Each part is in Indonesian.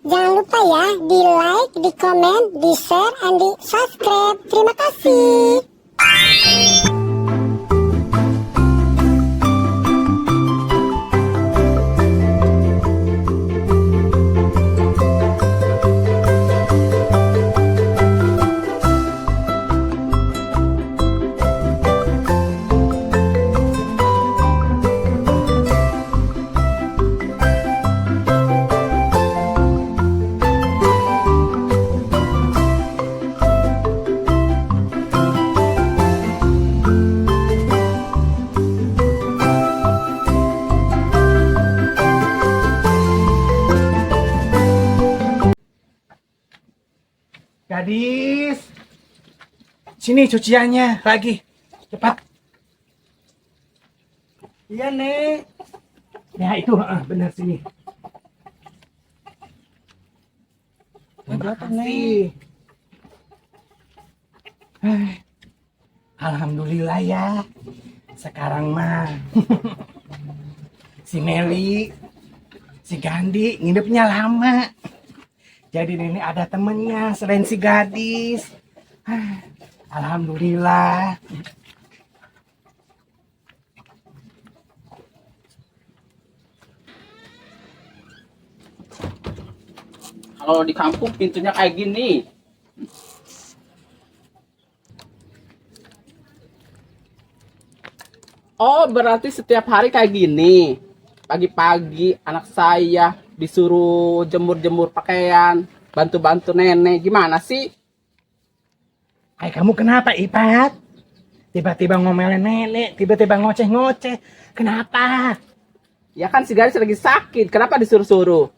Jangan lupa ya, di like, di komen, di share, and di subscribe. Terima kasih. Gadis, sini cuciannya lagi, cepat. Iya nek. Ya itu, benar sini. Terima kasih. Alhamdulillah ya. Sekarang mah si Meli, si Gandhi ngidupnya lama. Jadi nenek ada temennya selain si gadis. Alhamdulillah. Kalau di kampung pintunya kayak gini. Oh, berarti setiap hari kayak gini. Pagi-pagi anak saya disuruh jemur-jemur pakaian, bantu-bantu nenek. Gimana sih? Kamu kenapa Ipat? Tiba-tiba ngomelin nenek, tiba-tiba ngoceh-ngoceh. Kenapa? Ya kan si gadis lagi sakit, kenapa disuruh-suruh?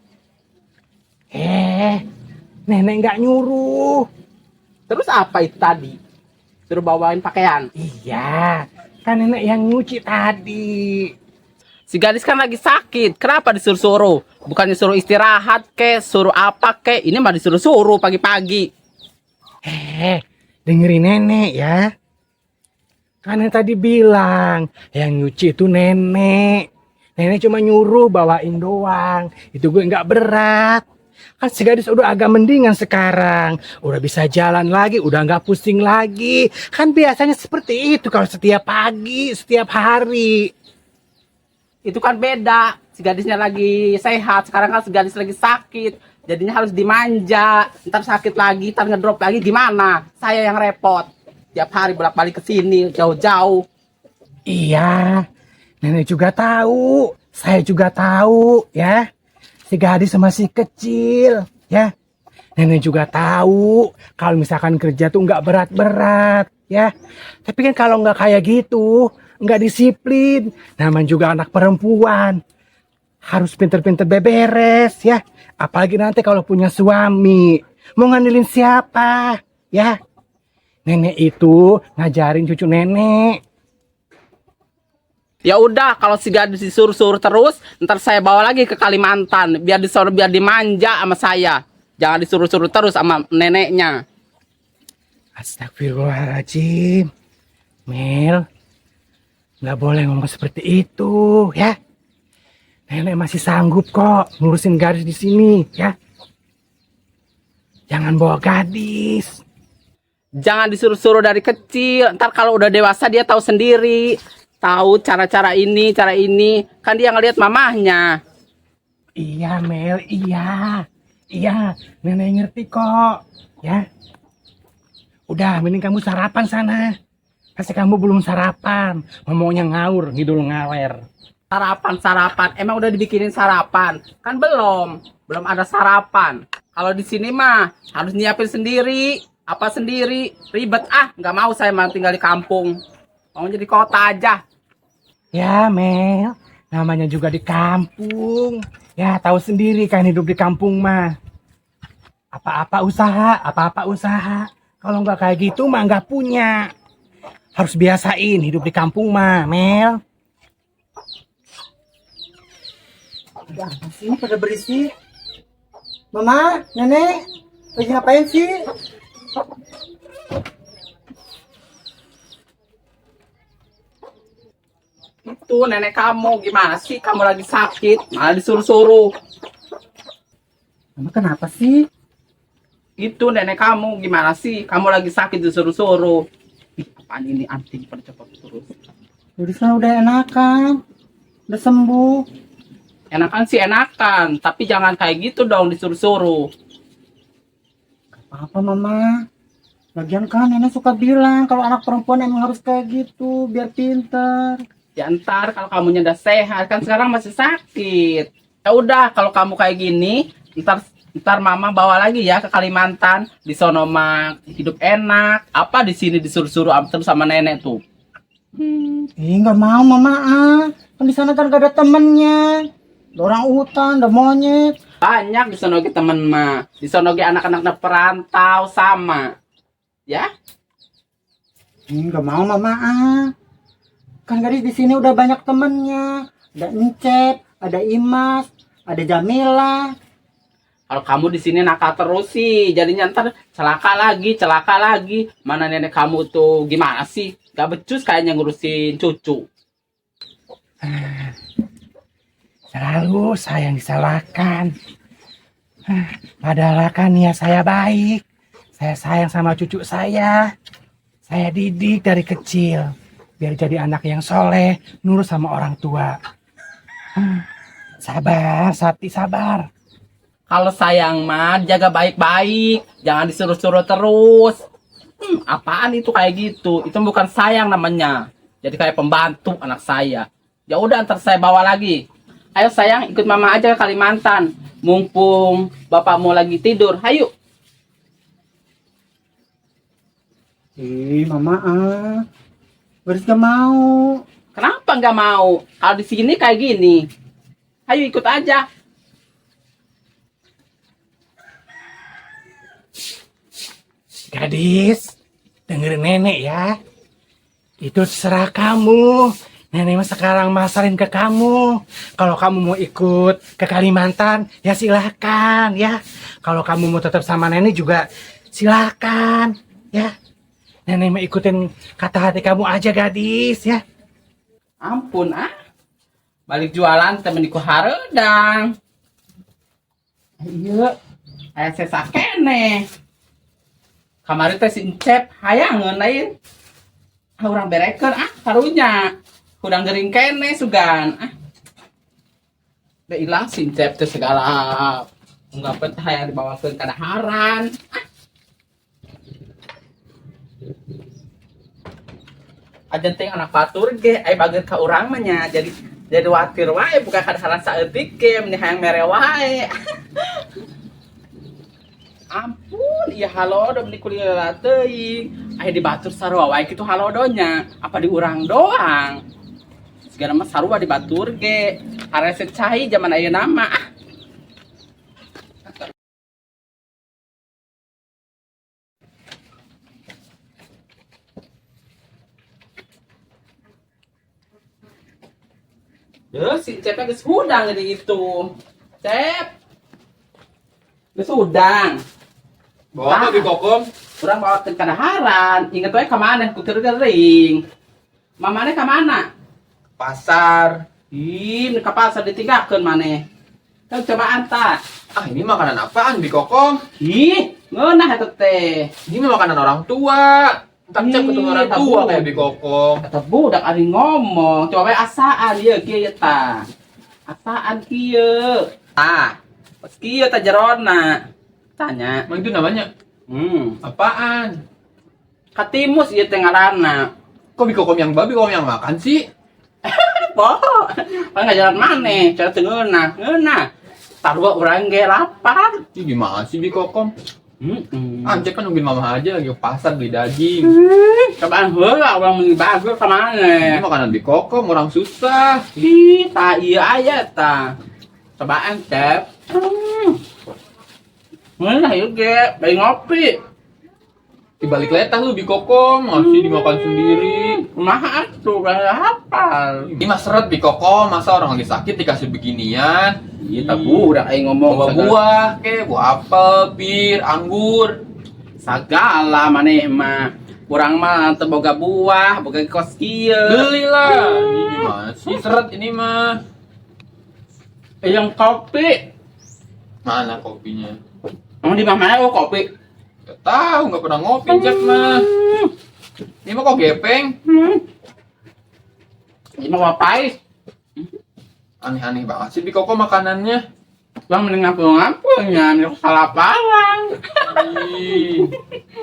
Nenek nggak nyuruh. Terus apa itu tadi? Suruh bawain pakaian. Iya, kan nenek yang nyuci tadi. Si gadis kan lagi sakit, kenapa disuruh-suruh? Bukannya suruh istirahat kek, suruh apa kek? Ini mah disuruh-suruh pagi-pagi. Dengerin nenek ya. Kan yang tadi bilang, yang nyuci itu nenek. Nenek cuma nyuruh bawain doang. Itu gue nggak berat. Kan si gadis udah agak mendingan sekarang. Udah bisa jalan lagi, udah nggak pusing lagi. Kan biasanya seperti itu kalau setiap pagi, setiap hari. Itu kan beda. Si gadisnya lagi sehat, sekarang kan si gadis lagi sakit. Jadinya harus dimanja. Ntar sakit lagi, ntar ngedrop lagi gimana? Saya yang repot. Tiap hari bolak-balik ke sini, jauh-jauh. Iya, nenek juga tahu. Saya juga tahu ya. Si gadis masih kecil ya. Nenek juga tahu kalau misalkan kerja tuh nggak berat-berat ya. Tapi kan kalau nggak kayak gitu, nggak disiplin, namanya juga anak perempuan, harus pinter-pinter beberes ya. Apalagi nanti kalau punya suami, mau ngandelin siapa ya. Nenek itu ngajarin cucu nenek. Ya udah, kalau si gadis disuruh-suruh terus, ntar saya bawa lagi ke Kalimantan. Biar disuruh, biar dimanja sama saya. Jangan disuruh-suruh terus sama neneknya. Astagfirullahaladzim, Mel, nggak boleh ngomong seperti itu ya. Nenek masih sanggup kok ngurusin gadis di sini ya. Jangan bawa gadis. Jangan disuruh-suruh dari kecil. Ntar kalau udah dewasa dia tahu sendiri. Tahu cara-cara ini, cara ini. Kan dia ngelihat mamahnya. Iya Mel, iya. Iya, nenek ngerti kok ya. Udah, mending kamu sarapan sana. Pasti kamu belum sarapan. Ngomongnya ngaur, ngidul ngawer. Sarapan. Emang udah dibikinin sarapan? Kan belum. Belum ada sarapan. Kalau di sini mah harus nyiapin sendiri. Apa sendiri? Ribet nggak mau saya mah tinggal di kampung. Mau jadi kota aja. Ya Mel, namanya juga di kampung. Ya tahu sendiri kan hidup di kampung mah. Apa-apa usaha. Kalau nggak kayak gitu mah nggak punya. Harus biasain hidup di kampung mah, Mel. Udah, sini pada berisik. Mama, nenek, lagi ngapain sih? Itu nenek kamu gimana sih? Kamu lagi sakit, malah disuruh-suruh. Mama kenapa sih? Itu nenek kamu gimana sih? Kamu lagi sakit disuruh-suruh. Ih, apaan ini anting pada cepat terus. Udah sana udah enakan. Udah sembuh. Enakan sih enakan, tapi jangan kayak gitu dong disuruh-suruh. Apa Mama? Lagian kan nenek suka bilang kalau anak perempuan emang harus kayak gitu biar pinter. Ya ntar kalau kamunya udah sehat, kan sekarang masih sakit. Ya udah kalau kamu kayak gini, ntar mama bawa lagi ya ke Kalimantan. Di sono mah hidup enak. Apa di sini disuruh-suruh terus sama nenek tuh? Nggak mau Mama ah. Kan di sana kan gak ada temennya. Ada orang hutan, ada monyet. Banyak di sono ge temen mah. Di sono ge anak-anak perantau sama. Ya? Nggak mau Mama ah. Kan gadis di sini udah banyak temennya. Ada Encep, ada Imas, ada Jamila. Kalau kamu di sini nakal terus sih, jadinya ntar celaka lagi. Mana nenek kamu tuh gimana sih? Gak becus kayaknya ngurusin cucu. Selalu saya yang disalahkan. Padahal kan ya saya baik. Saya sayang sama cucu saya. Saya didik dari kecil. Biar jadi anak yang soleh, nurut sama orang tua. Sabar, Sati, sabar. Kalau sayang mah jaga baik-baik, jangan disuruh-suruh terus. Apaan itu kayak gitu? Itu bukan sayang namanya. Jadi kayak pembantu anak saya. Ya udah ntar saya bawa lagi. Ayo sayang ikut mama aja ke Kalimantan. Mumpung bapakmu lagi tidur. Hayu. Mama ah. Garis gak mau. Kenapa nggak mau? Kalau di sini kayak gini. Ayo ikut aja. Gadis, dengerin nenek ya. Itu terserah kamu. Nenek mah sekarang masarin ke kamu. Kalau kamu mau ikut ke Kalimantan, ya silahkan ya. Kalau kamu mau tetap sama nenek juga silahkan ya. Nenek mau ikutin kata hati kamu aja gadis ya. Ampun ah. Balik jualan temeniku hareudang. Iya. Aya sesa keneh. Kamari teh si Encep hayangeun lain. Urang berekeun karunya. Udang gering keneh sugan. Udah ilang si Encep teh segala unggapan teh hayang dibawakeun ka daharan. Ajen teh anak batur ge aya bageut ka urang mah nya jadi watir wae bukan kadaharan saeutik ge meni hayang mere wae. Ampun, iya halodo meni kuliah teuing. Aya di batur sarua wae kitu halodonya. Apa di urang doang? Segala mah sarua di batur ge. Harese cai zaman ayeuna mah. Si Cepnya geus hudang di itu. Cep. Geus hudang. Bawa apa di kokom? Urang bawa ke kadaharan. Ingat wae ka maneh ku teu gering. Mamane ka mana? Pasar. Ih, ka pasar ditinggalkeun maneh. Teu cobaan tah. Ah, ini makanan apaan di kokom? Ih, ngeunah eta teh. Ini mah makanan orang tua. Entar cep ketemu orang Ih, tua tabu. kayak di kokom. Kata budak ari ngomong, coba wae asaan ieu kieu tah. Asaan kieu? Tah. Pas kieu tah jerona. Tanya. Emang itu namanya apaan? Katimus ieu teh ngaranna. Kok di kokom yang babi, kokom yang makan sih? Poho. Pan ngajaran maneh, cara teu ngeunah. Ngeunah. Sarua urang ge lapar. Ih, gimana sih di kokom? Cep kan nungguin mama aja lagi ke pasar beli daging. Cobaan heula urang meni bager ka Ini maneh. makanan di kokom, orang susah. Ih, tah ieu aya tah. Cobaan Cep. Ngeunah ieu ge, bari ngopi. Dibalik letah lu di kokom, masih dimakan sendiri. Kumaha atuh bari hafal. Ini mah seret di kokom, masa orang lagi sakit dikasih beginian? Ieu tah budak aing ngomong Buah-buah, buah apel, pir, anggur. sagala maneh mah. Urang mah teu boga buah, boga kos kieu. Belilah. Ini gimana sih seret ini mah? Yang kopi. Mana kopinya? Emang di mana oh kopi? Gak tahu, nggak pernah ngopi Jack mah. Ini mah kok gepeng? Ini mau ngapain? Aneh-aneh banget sih Bikoko makanannya. Bang mending ngampung-ngampungnya, ini salah parang. Ih,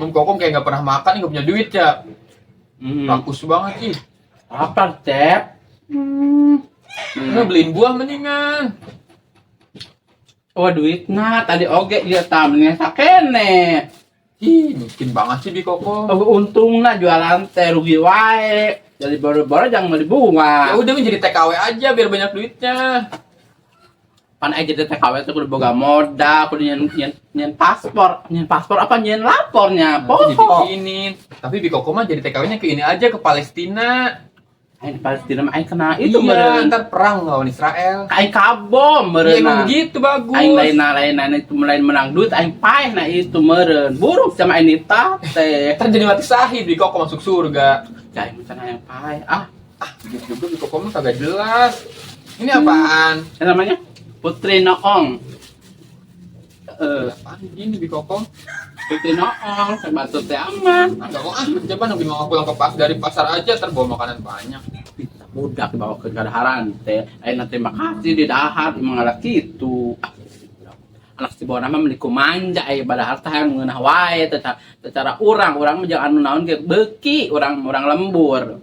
Om Kokom kayak nggak pernah makan, nggak punya duit ya. Rakus banget sih. Apa, Cep? Nggak beliin buah mendingan. Oh, duitnya tadi oge dia tamnya sakene. Ih, miskin banget sih Bikoko. Oh, untungnya jualan teh rugi wae. Jadi baru-baru jangan beli Ya bunga. udah menjadi TKW aja biar banyak duitnya. Pan aja di TKW itu kudu boga modal, kudu nyen paspor. Nyen paspor apa nyen lapornya? Nanti Pokok. dibikinin. Tapi Bikoko mah jadi TKW-nya ke ini aja, ke Palestina. Aing Palestina mah aing kena itu Iya, meureun. ntar perang lawan Israel. Aing kabom Iya emang meureun. begitu bagus. Aing lain itu lain menang duit aing paeh na itu meureun. Burung sama Anita teh. Ntar jadi mati syahid Bikoko masuk surga. Ya aing mah yang paeh. Ah, Begitu juga Bikoko mah kagak jelas. Ini apaan? yang namanya Putri Noong. Apaan gini Bikoko? Putri Noong, sebatu teh aman. Enggak mau coba nungguin mama pulang ke dari pasar aja ntar bawa makanan banyak. Bisa budak dibawa ke kadaharan teh. Aing nanti makasih di dahar emang ada kitu. Anak si bawa nama meniku manja aya badahar teh hayang ngeunah wae secara urang mah jangan anu naon ge beuki urang lembur.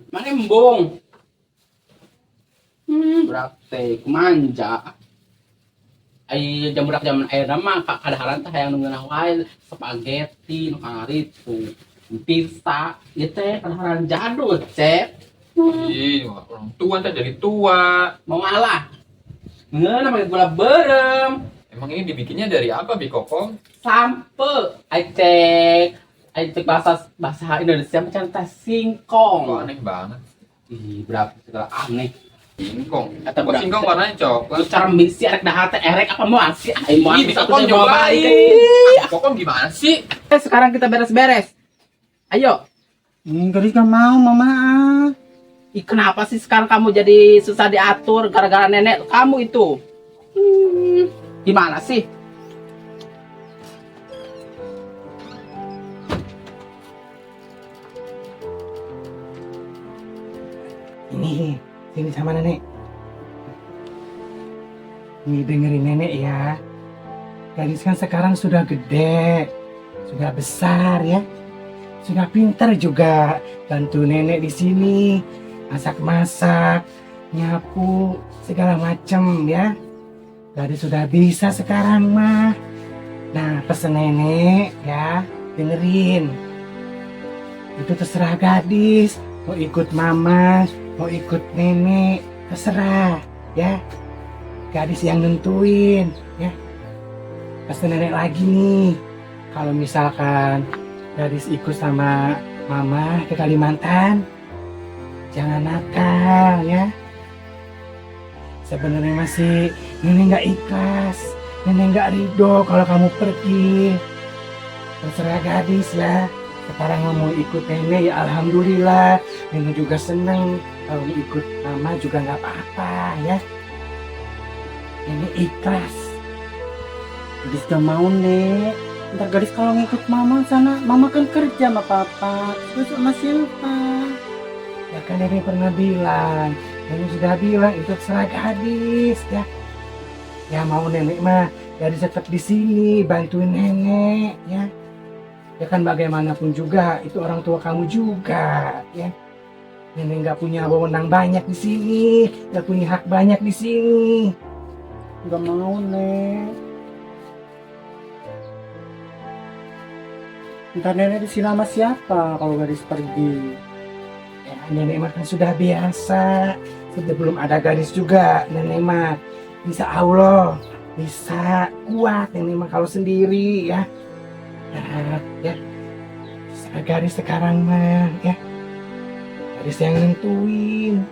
Mana embung? Berarti kumanja. Ai jam budak zaman ayeuna mah kadaharan teh hayang ngeunah wae spaghetti nu karitu. Pizza, ieu teh kadaharan jadul, Cep. Ih, orang tua ntar jadi tua. Mau ngalah. Ngeunah make gula berem. Emang ini dibikinnya dari apa Bikoko? Sampe cek bahasa Indonesia macam teh singkong. Kok aneh banget. Ih, berapa segala aneh. Singkong. Kata Kok budak singkong teh. warnanya coklat? Lu cara misi erek dahar teh erek apa mau sih? Aing mau Ih, Bikoko nyobain. Bikoko gimana sih? Sekarang kita beres-beres. Ayo. Gadis gak mau, mama. Ih, kenapa sih sekarang kamu jadi susah diatur gara-gara nenek kamu itu? Gimana sih? Ini, sini sama nenek. Nih dengerin nenek ya. Gadis kan sekarang sudah gede, sudah besar ya, sudah pintar juga. Bantu nenek di sini, masak-masak, nyapu, segala macem ya. Gadis sudah bisa sekarang mah. Nah pesen nenek ya, dengerin. Itu terserah gadis, mau ikut mama, mau ikut nenek, terserah ya. Gadis yang nentuin ya. Pesen nenek lagi nih. Kalau misalkan gadis ikut sama mama ke Kalimantan, jangan nakal ya. Sebenarnya masih nenek nggak ikhlas, nenek nggak ridho kalau kamu pergi. Terserah gadis ya. Sekarang mau ikut nenek ya alhamdulillah. Nenek juga seneng. Kalau mau ikut mama juga nggak apa-apa ya. Nenek ikhlas. Gadis gak mau, Nek. Ntar gadis kalau ngikut mama sana, mama kan kerja sama papa. Terus sama siapa? Ya kan nenek pernah bilang, nenek sudah bilang itu terserah gadis ya. Ya mau nenek mah gadis tetap di sini bantuin nenek ya. Ya kan bagaimanapun juga itu orang tua kamu juga ya. Nenek nggak punya wewenang banyak di sini, nggak punya hak banyak di sini. Gak mau, Nek. Ntar nenek di sini sama siapa kalau gadis pergi? Ya, nenek mah kan sudah biasa. Sebelum ada gadis juga, nenek mah bisa Allah, bisa kuat nenek mah kalau sendiri ya. Nah, ya, gadis sekarang mah ya, gadis yang nentuin.